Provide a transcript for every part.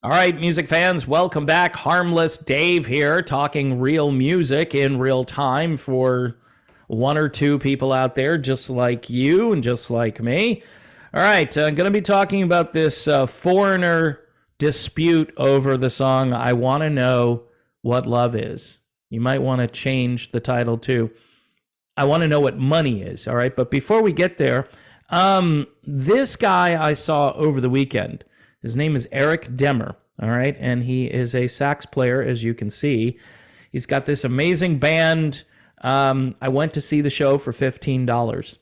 All right, music fans, welcome back. Harmless Dave here, talking real music in real time for one or two people out there just like you and just like me. All right, I'm going to be talking about this foreigner dispute over the song I Want to Know What Love Is. You might want to change the title to I Want to Know What Money Is, all right? But before we get there, this guy I saw over the weekend, his name is Eric Demmer, all right? And he is a sax player, as you can see. He's got this amazing band. I went to see the show for $15.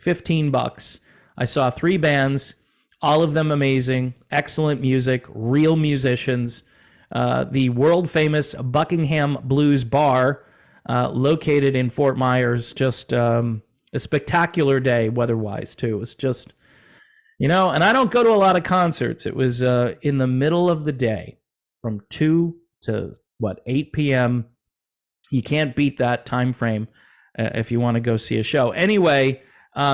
$15. I saw 3 bands, all of them amazing, excellent music, real musicians. The world-famous Buckingham Blues Bar, located in Fort Myers, just a spectacular day weather-wise, too. It was just... and I don't go to a lot of concerts. It was in the middle of the day from 2 to, 8 p.m. You can't beat that time frame if you want to go see a show. Anyway,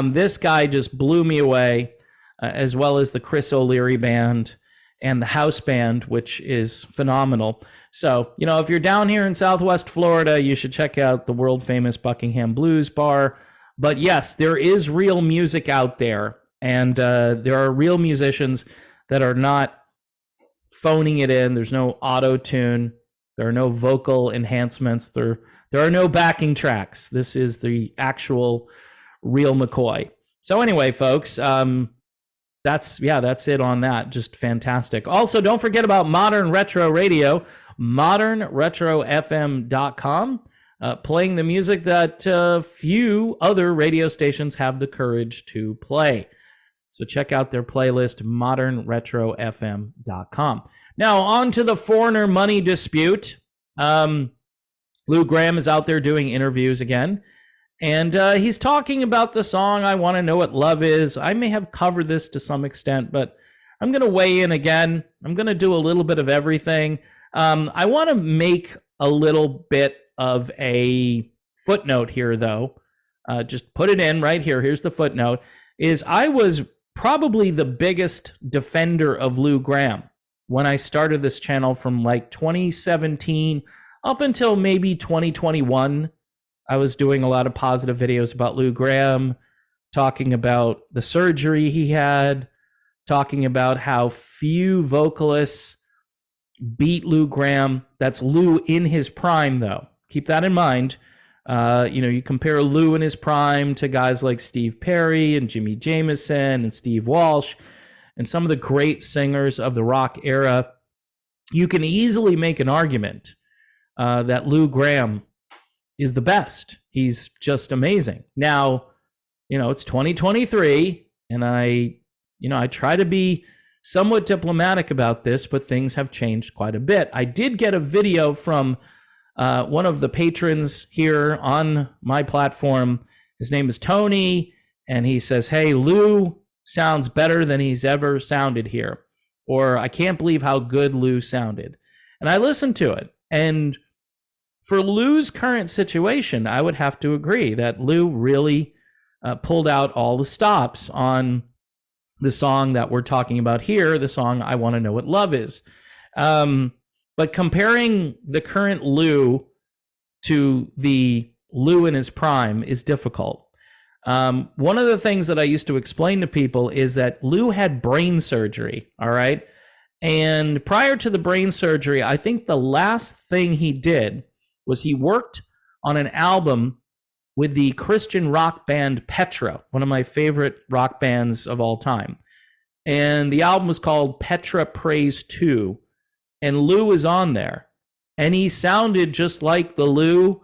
this guy just blew me away, as well as the Chris O'Leary Band and the house band, which is phenomenal. So, if you're down here in Southwest Florida, you should check out the world-famous Buckingham Blues Bar. But yes, there is real music out there. And there are real musicians that are not phoning it in. There's no auto-tune. There are no vocal enhancements. There are no backing tracks. This is the actual real McCoy. So anyway, folks, that's it on that. Just fantastic. Also, don't forget about Modern Retro Radio, modernretrofm.com, playing the music that few other radio stations have the courage to play. So check out their playlist, modernretrofm.com. Now, on to the foreigner money dispute. Lou Gramm is out there doing interviews again, and he's talking about the song I Want to Know What Love Is. I may have covered this to some extent, but I'm going to weigh in again. I'm going to do a little bit of everything. I want to make a little bit of a footnote here, though. Just put it in right here. Here's the footnote. I was probably the biggest defender of Lou Gramm when I started this channel from 2017 up until maybe 2021. I was doing a lot of positive videos about Lou Gramm, talking about the surgery he had, talking about how few vocalists beat Lou Gramm. That's Lou in his prime, though. Keep that in mind. You compare Lou in his prime to guys like Steve Perry and Jimmy Jamison and Steve Walsh and some of the great singers of the rock era. You can easily make an argument that Lou Gramm is the best. He's just amazing. Now, it's 2023, and I try to be somewhat diplomatic about this, but things have changed quite a bit. I did get a video from one of the patrons here on my platform. His name is Tony, and he says, "Hey, Lou sounds better than he's ever sounded here," or "I can't believe how good Lou sounded." And I listened to it, and for Lou's current situation, I would have to agree that Lou really pulled out all the stops on the song that we're talking about here, the song I Want to Know What Love Is. But comparing the current Lou to the Lou in his prime is difficult. One of the things that I used to explain to people is that Lou had brain surgery, all right? And prior to the brain surgery, I think the last thing he did was he worked on an album with the Christian rock band Petra, one of my favorite rock bands of all time. And the album was called Petra Praise 2. And Lou was on there. And he sounded just like the Lou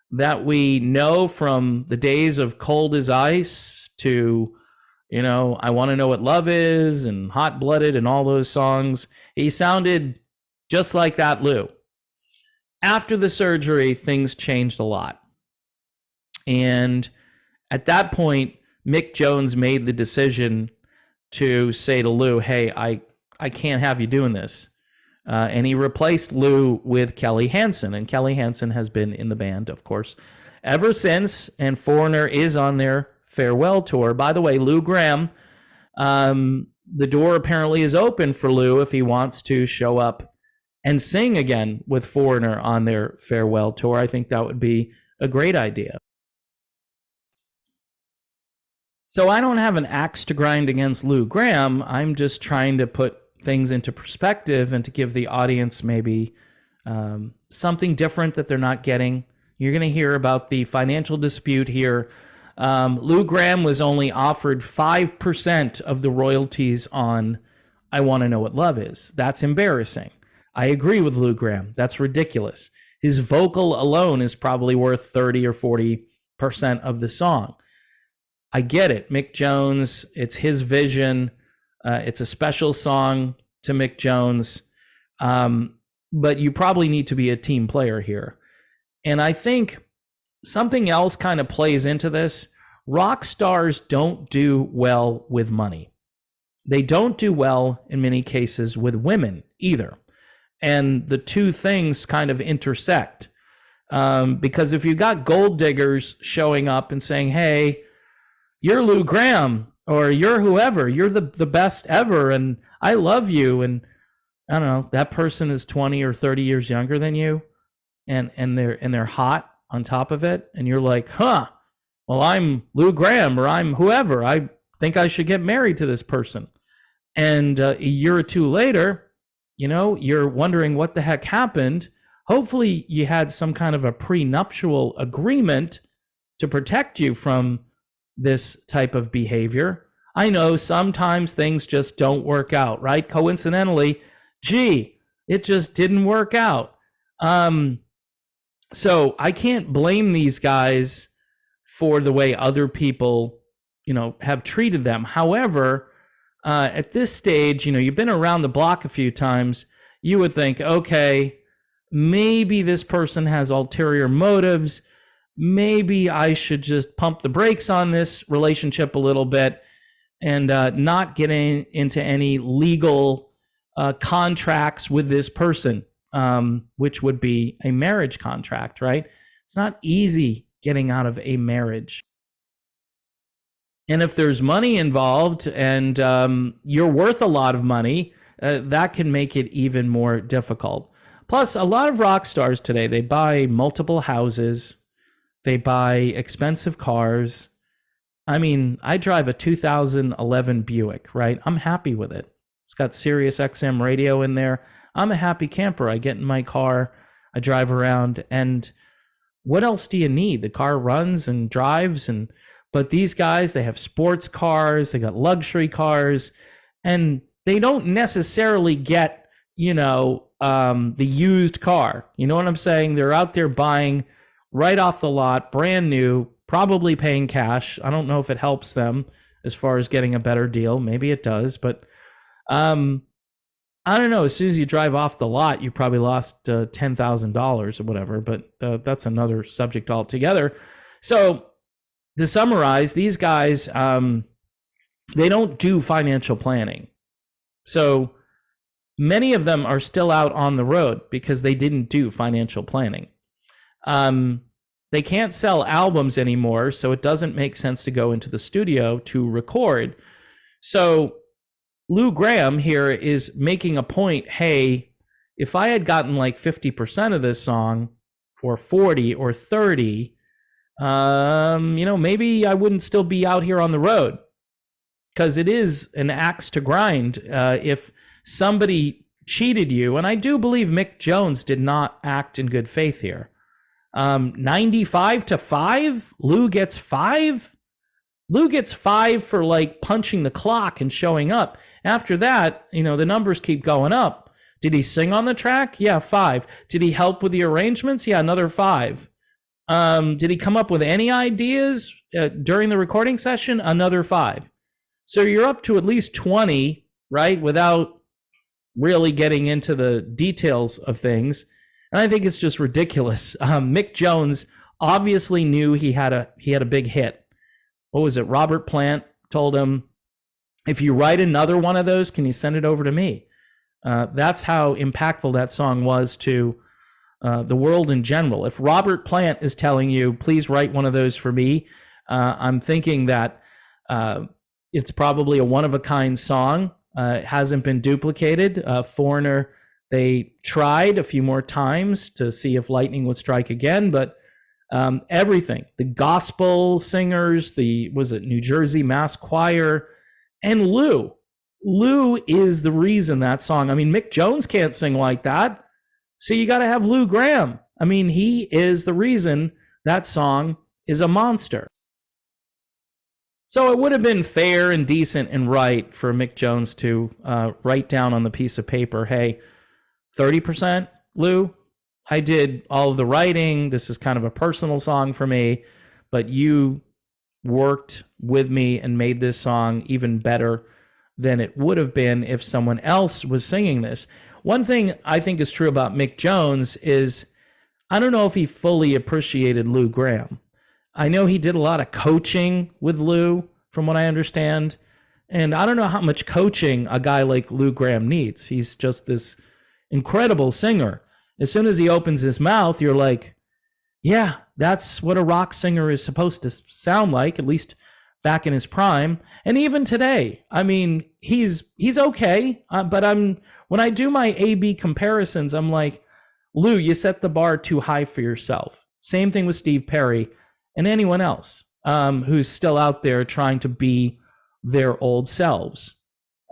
that we know from the days of Cold as Ice to, I Want to Know What Love Is and Hot Blooded and all those songs. He sounded just like that Lou. After the surgery, things changed a lot. And at that point, Mick Jones made the decision to say to Lou, "Hey, I can't have you doing this." And he replaced Lou with Kelly Hansen. And Kelly Hansen has been in the band, of course, ever since. And Foreigner is on their farewell tour. By the way, Lou Gramm the door apparently is open for Lou if he wants to show up and sing again with Foreigner on their farewell tour. I think that would be a great idea. So I don't have an axe to grind against Lou Gramm. I'm just trying to put things into perspective and to give the audience maybe something different that they're not getting. You're going to hear about the financial dispute here. Lou Gramm was only offered 5% of the royalties on I Want to Know What Love Is. That's embarrassing. I agree with Lou Gramm. That's ridiculous. His vocal alone is probably worth 30 or 40% of the song. I get it. Mick Jones, it's his vision. It's a special song to Mick Jones. But you probably need to be a team player here. And I think something else kind of plays into this. Rock stars don't do well with money. They don't do well in many cases with women either. And the two things kind of intersect. Because if you got gold diggers showing up and saying, hey, you're Lou Gramm, or you're whoever, you're the best ever, and I love you, and I don't know, that person is 20 or 30 years younger than you, and they're hot on top of it, and you're like, well, I'm Lou Gramm, or I'm whoever, I think I should get married to this person. And a year or two later, you're wondering what the heck happened. Hopefully you had some kind of a prenuptial agreement to protect you from this type of behavior. I know sometimes things just don't work out, right? Coincidentally, it just didn't work out. So I can't blame these guys for the way other people, have treated them. However, at this stage, you've been around the block a few times. You would think, okay, maybe this person has ulterior motives. Maybe I should just pump the brakes on this relationship a little bit and not get into any legal contracts with this person, which would be a marriage contract, right? It's not easy getting out of a marriage. And if there's money involved and you're worth a lot of money, that can make it even more difficult. Plus, a lot of rock stars today, they buy multiple houses. They buy expensive cars. I mean, I drive a 2011 Buick, right? I'm happy with it. It's got Sirius XM radio in there. I'm a happy camper. I get in my car, I drive around, and what else do you need? The car runs and drives, but these guys, they have sports cars, they got luxury cars, and they don't necessarily get, the used car. You know what I'm saying? They're out there buying right off the lot, brand new, probably paying cash. I don't know if it helps them as far as getting a better deal. Maybe it does, but I don't know. As soon as you drive off the lot, you probably lost $10,000 or whatever, but that's another subject altogether. So to summarize, these guys, they don't do financial planning. So many of them are still out on the road because they didn't do financial planning. They can't sell albums anymore, so it doesn't make sense to go into the studio to record. So Lou Gramm here is making a point, hey, if I had gotten like 50% of this song or 40 or 30, maybe I wouldn't still be out here on the road, because it is an axe to grind. If somebody cheated you, and I do believe Mick Jones did not act in good faith here. 95-5, Lou gets 5. Lou gets 5 for like punching the clock and showing up. After that, the numbers keep going up. Did he sing on the track? Yeah, 5. Did he help with the arrangements? Yeah, another 5. Did he come up with any ideas during the recording session? Another 5. So you're up to at least 20, right? Without really getting into the details of things. And I think it's just ridiculous. Mick Jones obviously knew he had a big hit. What was it? Robert Plant told him, if you write another one of those, can you send it over to me? That's how impactful that song was to the world in general. If Robert Plant is telling you, please write one of those for me, I'm thinking that it's probably a one-of-a-kind song. It hasn't been duplicated. Foreigner, they tried a few more times to see if lightning would strike again, but everything, the gospel singers, was it New Jersey Mass Choir, and Lou is the reason that song. I mean, Mick Jones can't sing like that, so you got to have Lou Gramm. I mean, he is the reason that song is a monster. So it would have been fair and decent and right for Mick Jones to write down on the piece of paper, hey, 30%, Lou, I did all of the writing. This is kind of a personal song for me, but you worked with me and made this song even better than it would have been if someone else was singing this. One thing I think is true about Mick Jones is I don't know if he fully appreciated Lou Gramm. I know he did a lot of coaching with Lou, from what I understand. And I don't know how much coaching a guy like Lou Gramm needs. He's just this incredible singer. As soon as he opens his mouth, you're like, yeah, that's what a rock singer is supposed to sound like, at least back in his prime. And even today, I mean, he's okay. But when I do my A-B comparisons, I'm like, Lou, you set the bar too high for yourself. Same thing with Steve Perry and anyone else who's still out there trying to be their old selves.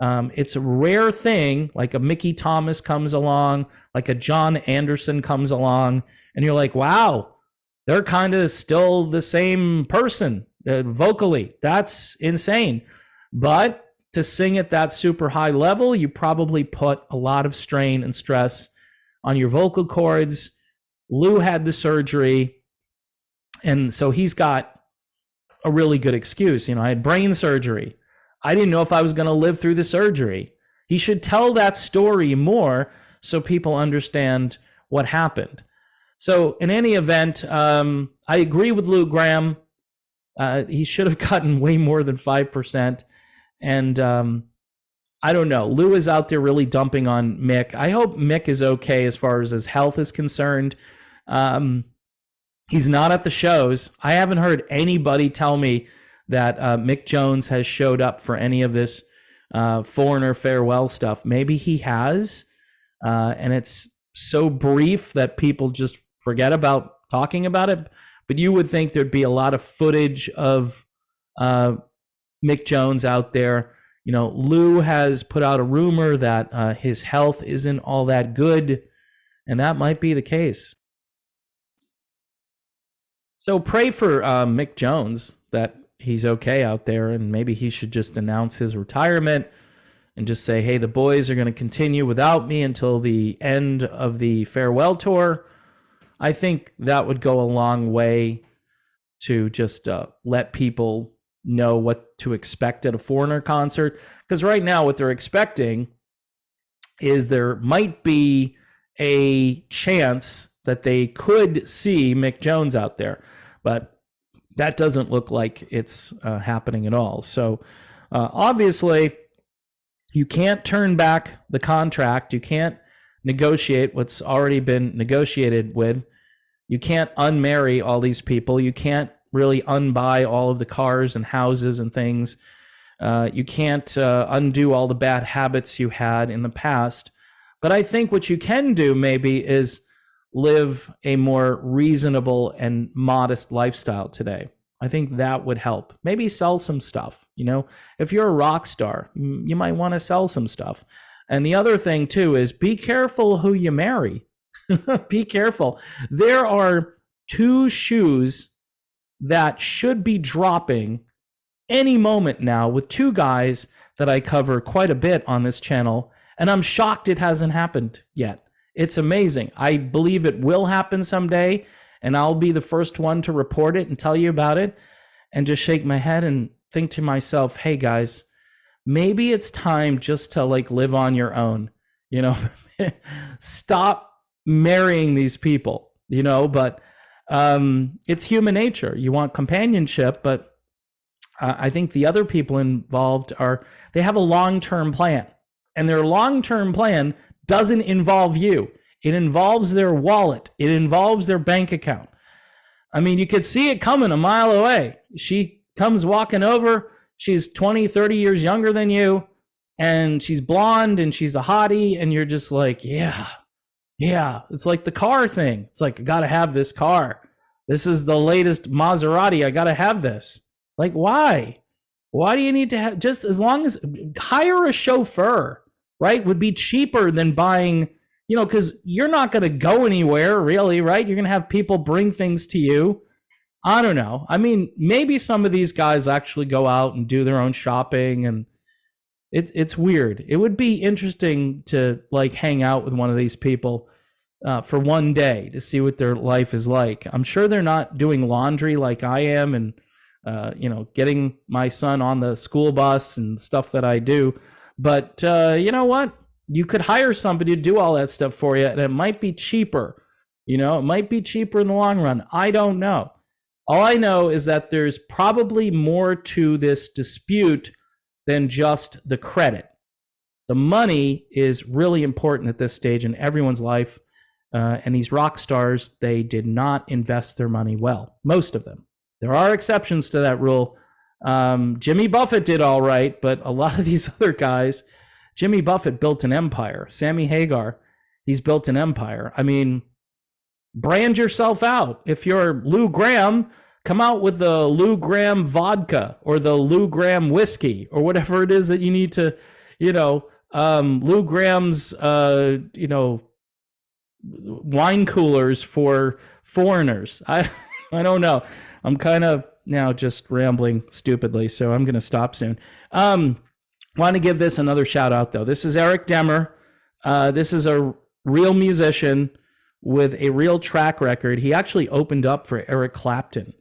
It's a rare thing, like a Mickey Thomas comes along, like a John Anderson comes along, and you're like, wow, they're kind of still the same person vocally. That's insane. But to sing at that super high level, you probably put a lot of strain and stress on your vocal cords. Lou had the surgery, and so he's got a really good excuse. You know, I had brain surgery. I didn't know if I was going to live through the surgery. He should tell that story more so people understand what happened. So in any event, I agree with Lou Gramm. He should have gotten way more than 5%. And I don't know. Lou is out there really dumping on Mick. I hope Mick is okay as far as his health is concerned. He's not at the shows. I haven't heard anybody tell me that Mick Jones has showed up for any of this Foreigner farewell stuff. Maybe he has, and it's so brief that people just forget about talking about it. But you would think there'd be a lot of footage of Mick Jones out there. You know, Lou has put out a rumor that his health isn't all that good, and that might be the case. So pray for Mick Jones that he's okay out there, and maybe he should just announce his retirement and just say, hey, the boys are going to continue without me until the end of the farewell tour. I think that would go a long way to just let people know what to expect at a Foreigner concert. Because right now what they're expecting is there might be a chance that they could see Mick Jones out there. But that doesn't look like it's happening at all. So obviously, you can't turn back the contract. You can't negotiate what's already been negotiated with. You can't unmarry all these people. You can't really unbuy all of the cars and houses and things. You can't undo all the bad habits you had in the past. But I think what you can do maybe is live a more reasonable and modest lifestyle today. I think that would help. Maybe sell some stuff. You know, if you're a rock star, you might want to sell some stuff. And the other thing too is be careful who you marry. Be careful. There are two shoes that should be dropping any moment now with two guys that I cover quite a bit on this channel. And I'm shocked it hasn't happened yet. It's amazing. I believe it will happen someday, and I'll be the first one to report it and tell you about it, and just shake my head and think to myself, hey guys, maybe it's time just to like live on your own, you know, stop marrying these people, you know, but it's human nature. You want companionship, but I think the other people involved they have a long-term plan, and their long-term plan doesn't involve you. It involves their wallet. It involves their bank account. I mean, you could see it coming a mile away. She comes walking over. She's 20, 30 years younger than you. and she's blonde and she's a hottie, and you're just like, yeah. It's like the car thing. It's like, I gotta have this car. This is the latest Maserati. I gotta have this. Like, why? Why do you need to have, just as long as, hire a chauffeur, right? Would be cheaper than buying, because you're not going to go anywhere really, right? You're going to have people bring things to you. I don't know. I mean, maybe some of these guys actually go out and do their own shopping, and it's weird. It would be interesting to like hang out with one of these people for one day to see what their life is like. I'm sure they're not doing laundry like I am, and getting my son on the school bus and stuff that I do. But you know what? You could hire somebody to do all that stuff for you, and it might be cheaper. It might be cheaper in the long run. I don't know. All I know is that there's probably more to this dispute than just the credit. The money is really important at this stage in everyone's life. And these rock stars, they did not invest their money well. Most of them. There are exceptions to that rule. Jimmy Buffett did all right, but a lot of these other guys, Jimmy Buffett built an empire. Sammy Hagar, he's built an empire. I mean, brand yourself out. If you're Lou Gramm, come out with the Lou Gramm vodka or the Lou Gramm whiskey or whatever it is that you need to, Lou Gramm's, wine coolers for foreigners. I don't know. I'm kind of now just rambling stupidly, so I'm going to stop soon. Want to give this another shout out, though. This is Eric Demmer. This is a real musician with a real track record. He actually opened up for Eric Clapton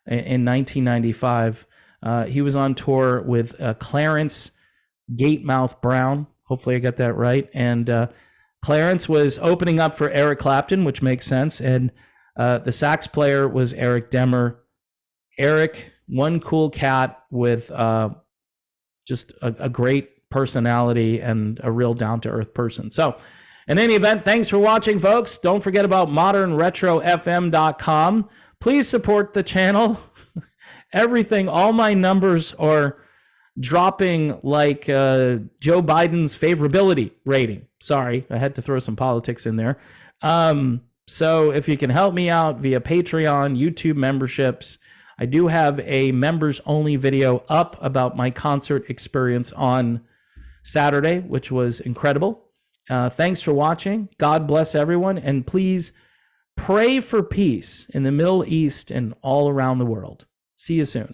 in 1995. He was on tour with Clarence Gatemouth Brown. Hopefully I got that right. And Clarence was opening up for Eric Clapton, which makes sense. And the sax player was Eric Demmer. Eric, one cool cat with just a great personality and a real down-to-earth person. So, in any event, thanks for watching, folks. Don't forget about modernretrofm.com. Please support the channel. Everything, all my numbers are dropping like Joe Biden's favorability rating. Sorry, I had to throw some politics in there. So if you can help me out via Patreon, YouTube memberships, I do have a members-only video up about my concert experience on Saturday, which was incredible. Thanks for watching. God bless everyone, and please pray for peace in the Middle East and all around the world. See you soon.